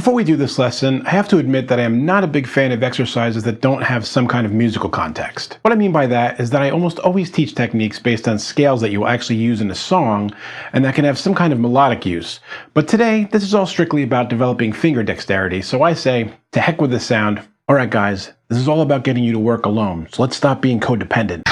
Before we do this lesson, I have to admit that I am not a big fan of exercises that don't have some kind of musical context. What I mean by that is that I almost always teach techniques based on scales that you will actually use in a song and that can have some kind of melodic use. But today, this is all strictly about developing finger dexterity, so I say, to heck with the sound. Alright guys, this is all about getting you to work alone, so let's stop being codependent.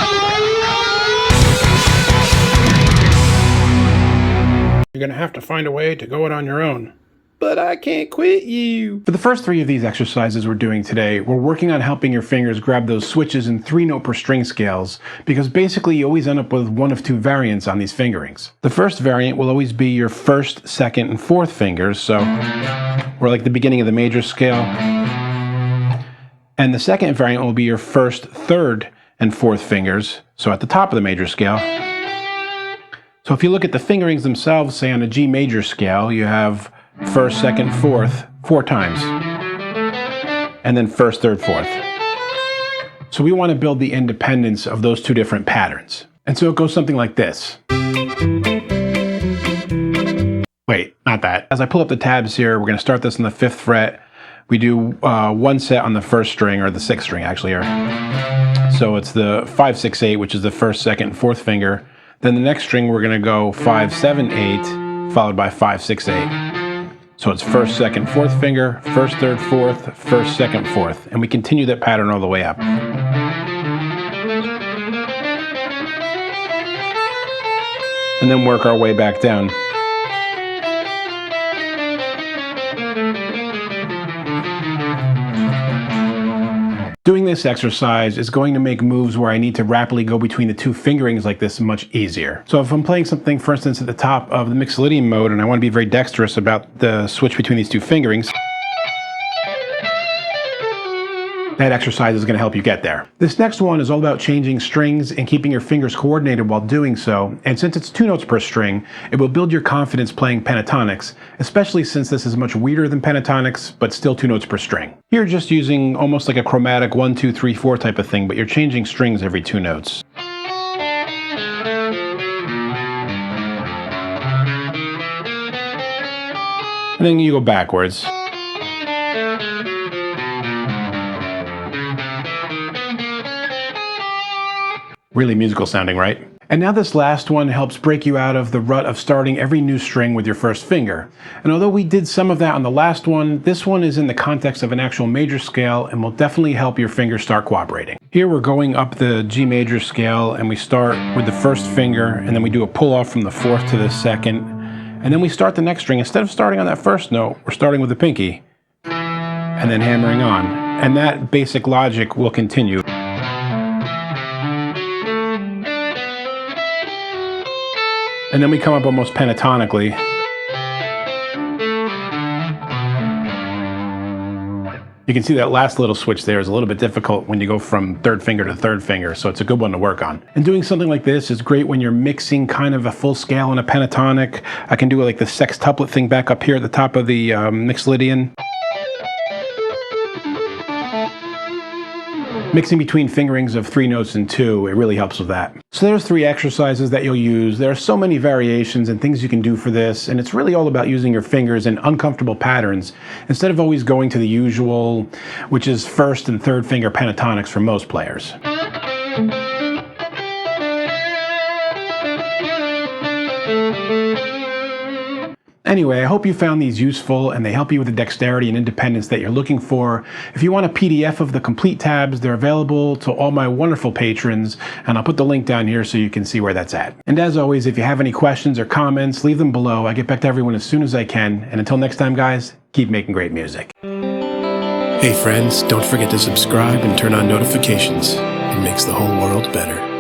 You're gonna have to find a way to go it on your own. But I can't quit you. For the first three of these exercises we're doing today, we're working on helping your fingers grab those switches in 3-note per string scales, because basically you always end up with one of two variants on these fingerings. The first variant will always be your first, second, and fourth fingers, so we're like the beginning of the major scale. And the second variant will be your first, third, and fourth fingers, so at the top of the major scale. So if you look at the fingerings themselves, say on a G major scale, you have first, second, fourth, 4 times. And then first, third, fourth. So we want to build the independence of those two different patterns. And so it goes something like this. Wait, not that. As I pull up the tabs here, we're going to start this on the 5th fret. We do one set on the first string, or the 6th string actually. So it's the 5, 6, 8, which is the first, second, and fourth finger. Then the next string, we're going to go 5, 7, 8, followed by 5, 6, 8. So it's first, second, fourth finger, first, third, fourth, first, second, fourth. And we continue that pattern all the way up. And then work our way back down. Doing this exercise is going to make moves where I need to rapidly go between the two fingerings like this much easier. So if I'm playing something, for instance, at the top of the Mixolydian mode, and I want to be very dexterous about the switch between these two fingerings, that exercise is going to help you get there. This next one is all about changing strings and keeping your fingers coordinated while doing so, and since it's 2 notes per string, it will build your confidence playing pentatonics, especially since this is much weirder than pentatonics, but still 2 notes per string. You're just using almost like a chromatic 1, 2, 3, 4 type of thing, but you're changing strings every 2 notes. And then you go backwards. Really musical sounding, right? And now this last one helps break you out of the rut of starting every new string with your first finger. And although we did some of that on the last one, this one is in the context of an actual major scale and will definitely help your fingers start cooperating. Here we're going up the G major scale and we start with the first finger and then we do a pull off from the 4th to the 2nd. And then we start the next string. Instead of starting on that first note, we're starting with the pinky and then hammering on. And that basic logic will continue. And then we come up almost pentatonically. You can see that last little switch there is a little bit difficult when you go from 3rd finger to 3rd finger, so it's a good one to work on. And doing something like this is great when you're mixing kind of a full scale and a pentatonic. I can do like the sextuplet thing back up here at the top of the Mixolydian. Mixing between fingerings of 3 notes and 2, it really helps with that. So there's 3 exercises that you'll use. There are so many variations and things you can do for this, and it's really all about using your fingers in uncomfortable patterns instead of always going to the usual, which is 1st and 3rd finger pentatonics for most players. Anyway, I hope you found these useful and they help you with the dexterity and independence that you're looking for. If you want a PDF of the complete tabs, they're available to all my wonderful patrons, and I'll put the link down here so you can see where that's at. And as always, if you have any questions or comments, leave them below. I get back to everyone as soon as I can. And until next time, guys, keep making great music. Hey friends, don't forget to subscribe and turn on notifications. It makes the whole world better.